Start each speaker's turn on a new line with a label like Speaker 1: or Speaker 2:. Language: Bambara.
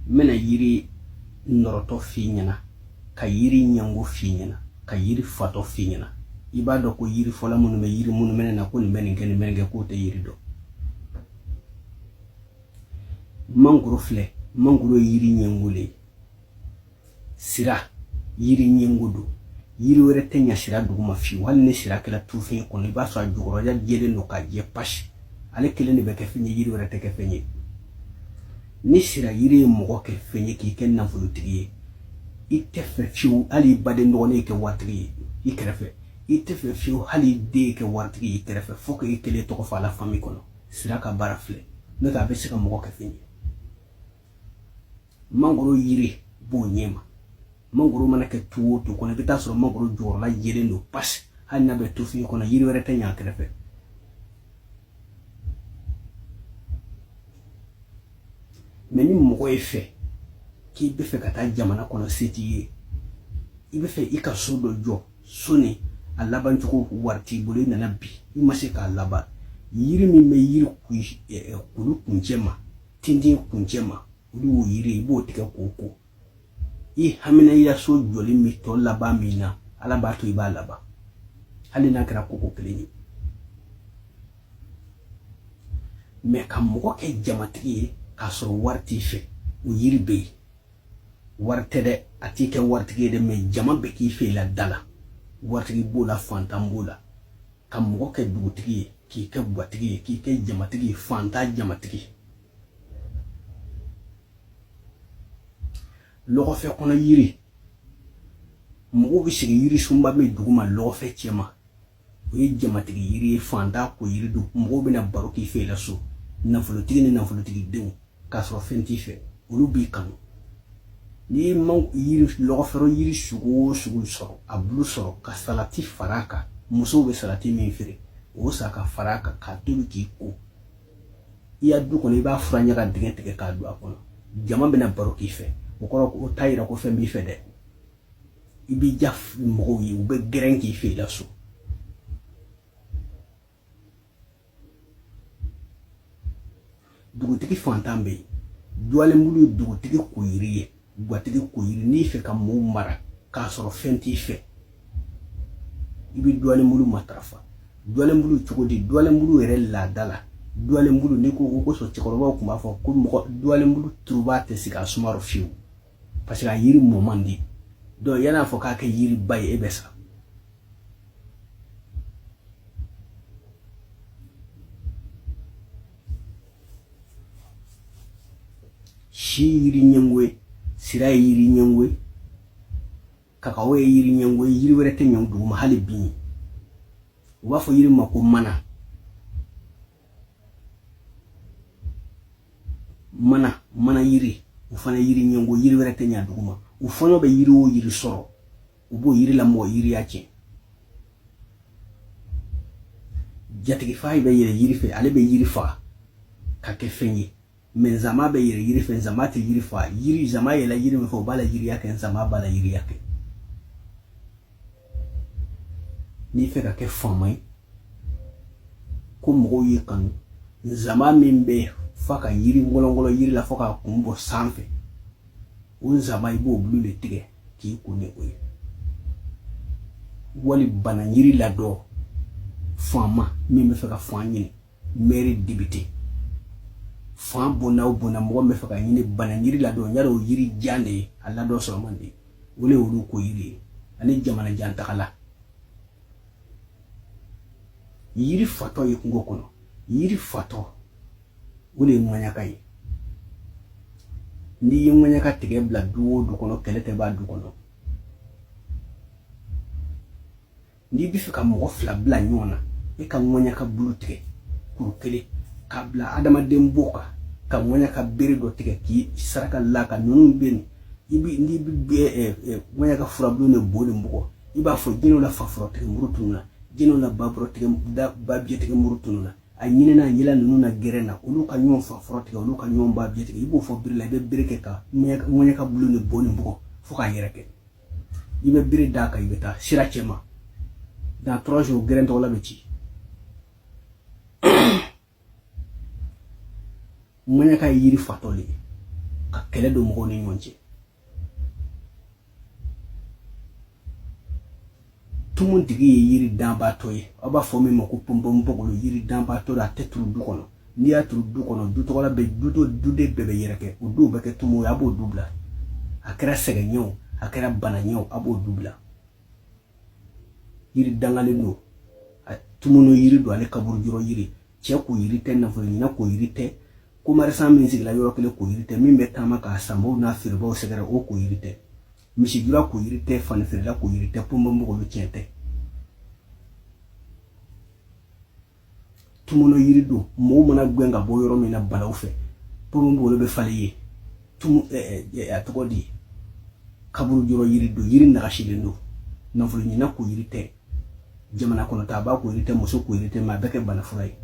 Speaker 1: mena yiri noroto fi ɲɛna ka yiri ɲɛngo fi ɲɛna ka yiri fato fi ɲɛna i b'a dɔn ko yiri fɔla minnu bɛ yiri minnu mɛnɛ na ko nin bɛ nin kɛ nin bɛ nin kɛ k'o tɛ yiri dɔn. Mangoro filɛ mangoro ye yiri ɲɛngo le ye. Sira yiri ɲɛngo don yiri wɛrɛ tɛ ɲa sira duguma fiyewu hali ni sira kɛla tufin kɔnɔ i b'a sɔrɔ a jukɔrɔla jɛlen don ka jɛ pasi ale kelen de bɛ kɛ fɛn ye yiri wɛrɛ tɛ kɛ fɛn ye. Ni sira yiri ye mɔgɔ kɛ fɛn ye k'i kɛ nafolotigi ye i tɛ fɛ fiyewu hali i baden dɔgɔnin kɛ waritigi ye i kɛrɛfɛ i tɛ fɛ fiyewu hali i den kɛ waritigi ye i kɛrɛfɛ fo que i kelen tɔgɔ fɔ a la fami kɔnɔ. Sira ka baara filɛ n'o tɛ a bɛ se ka mɔgɔ kɛ fɛn ye. Mangoro yiri b'o ɲɛ ma mangoro mana kɛ tu o tu kɔnɔ i bɛ taa sɔrɔ mangoro jukɔrɔla jɛlen don pasi hali n'a bɛ tufin kɔnɔ yiri wɛrɛ tɛ ɲɛ a kɛrɛfɛ. Mais ni mɔgɔ ye fɛ k'i bɛ fɛ ka taa jamana kɔnɔ se t'i ye i bɛ fɛ i ka so dɔ jɔ so ni a laban cogo wari t'i bolo i nana bi i ma se k'a laban yiri min bɛ yiri kulu kuncɛ ma tintin kuncɛ ma olu y'o yiri i b'o tigɛ k'o ko i hamina i ya so jɔlen min tɔ laban min na ala b'a to i b'a laban hali n'a kɛra koko kelen ye. Mais ka mɔgɔ kɛ jamatigi ye k'a sɔrɔ wari t'i fɛ o yiri bɛ yen wari tɛ dɛ a t'i kɛ waritigi ye dɛ mais jama bɛ k'i fɛ i la da la waritigi b'o la fantan b'o la ka mɔgɔ kɛ dugutigi ye k'i kɛ gatigi ye k'i kɛ jamatigi ye fantan jamatigi. Lɔgɔfɛ kɔnɔ yiri mɔgɔw bɛ sigi yiri sunba min duguma lɔgɔfɛ cɛma o ye jamatigi yiri ye fantan ko yiri don mɔgɔw bɛna baro k'i fɛ i la so nafolotigi ni nafolotigi denw k'a sɔrɔ fɛn t'i fɛ olu b'i kanu. N'i ye yiri lɔgɔfɛrɛ yiri sugu o sugu sɔrɔ a bulu sɔrɔ ka salati fara a kan musow bɛ salati min feere o sa ka fara a kan k'a tobi k'i ko i ya du kɔnɔ i b'a fura ɲaga dingɛ tigɛ k'a don a kɔnɔ jama bɛna baro k'i fɛ o kɔrɔ o t'a yira ko fɛn b'i fɛ dɛ i b'i ja mɔgɔw ye u bɛ gɛrɛn k'i fɛ i la so. Dugutigi fantan bɛ yen duwalenbulu ye dugutigi ko yiri ye gatigi ko yiri n'i fɛ ka mɔɔw mara k'a sɔrɔ fɛn t'i fɛ i bɛ duwalenbulu matarafa duwalenbulu cogo di duwalenbulu yɛrɛ laada la duwalenbulu n'i ko ko sɔrɔ cɛkɔrɔbaw tun b'a fɔ ko mɔgɔ duwalenbulu turuba tɛ sigi a suma rɔ fiyewu parce que a yiri mɔ man di donc yan'a fɔ k'a kɛ yiri ba ye e bɛ sa. Si yiri ɲɛngo ye sira ye yiri ɲɛngo ye kakao ye yiri ɲɛngo ye yiri wɛrɛ tɛ ɲɛ duguma hali bi u b'a fɔ yiri ma ko mana yiri o fana yiri ɲɛngo yiri wɛrɛ tɛ ɲɛ duguma u fana bɛ yiri o yiri sɔrɔ u b'o yiri la mɔgɔ yiri y'a tiɲɛ. Jatigi fa bɛ yɛlɛ yiri fɛ ale bɛ yiri faga ka kɛ fɛn ye mais nzama bɛ yɛlɛ yiri fɛ nzama tɛ yiri faga yiri nzama yɛlɛ yiri min fɛ o b'a la yiriya kɛ nzama b'a la yiriya kɛ. N'i fɛ ka kɛ faama ye ko mɔgɔw ye kanu nzama min bɛ fa ka yiri ngɔlɔngɔlɔ yiri la fo k'a kun bɔ sanfɛ o nzama i b'o bulu de tigɛ k'i ko ni o ye wali bana yiri la dɔ faama min bɛ fɛ ka fan ɲini maire député fan bona o bona mɔgɔ min bɛ fɛ ka ɲini bana yiri la dɔ ɲa o yiri jan de ye a ladɔ sɔrɔ man di o le olu ko yiri ye ani jamana jan tagala yiri fatɔ ye kungo kɔnɔ yiri fatɔ o de ye ŋaɲaka ye n'i ye ŋaɲaka tigɛ bila du o du kɔnɔ kɛlɛ tɛ b'a du kɔnɔ n'i bɛ fɛ ka mɔgɔ fila bila ɲɔgɔn na e ka ŋaɲaka bulu tigɛ kuru kelen k'a bila adamaden bo kan ka ŋaɲaka bere dɔ tigɛ k'i saraka la ka ninnu bɛ nin n'i bɛ ŋaɲaka furabulu ni bo ni bɔgɔ i b'a fɔ jinɛw la fafura tigɛ muru tunu na jinɛw la babura tigɛ babiyɛ tigɛ muru tunu na a ɲinɛna a yɛlɛ ninnu na gɛrɛn na olu ka ɲɔgɔn fafura tigɛ olu ka ɲɔgɔn babiyɛ tigɛ i b'o fɔ bere la i bɛ bere kɛ ka ŋaɲaka bulu ni bo ni bɔgɔ fo k'a yɛrɛ kɛ i bɛ bere d'a kan i bɛ taa sira cɛma dans 3 jours gɛrɛn tɔgɔ la bɛ ci ŋaɲaka ye yiri fatɔ le ye ka kɛlɛ don mɔgɔw ni ɲɔgɔn cɛ. Tumuntigi ye yiri danbaatɔ ye. Aw b'a fɔ min ma ko pɔnpɔnbɔgolo yiri danbaatɔ a tɛ turu du kɔnɔ. N'i y'a turu du kɔnɔ dutɔgɔla bɛ duden bɛɛ bɛ yɛrɛkɛ o duw bɛ kɛ tumu ye a b'o du bila. A kɛra sɛgɛnɲɛw a kɛra banaɲɛw a b'o du bila. Yiri dangalen don. Tumuno yiri don ale kaburu jɔrɔ yiri. Cɛ ko yiri tɛ nafolo ɲina ko yiri tɛ. Commerçant min sigila yɔrɔ kelen ko yiri tɛ min bɛ taama k'a sanbaw n'a feerebaw sɛgɛrɛ o ko yiri tɛ. Misigura ko yiri tɛ fani feerela ko yiri tɛ pɔnpɔnbɔgolo tiɲɛ tɛ. Tumuno yiri don mɔgɔw mana gɛn ka bɔ yɔrɔ min na balaw fɛ pɔnpɔnbɔgolo bɛ falen ye. A tɔgɔ di kaburu jɔrɔ yiri don yiri nagasilen don. Nafolo ɲina ko yiri tɛ. Jamana kɔnɔ ta b'a ko yiri tɛ muso ko yiri tɛ mais a bɛɛ kɛ bana fura ye.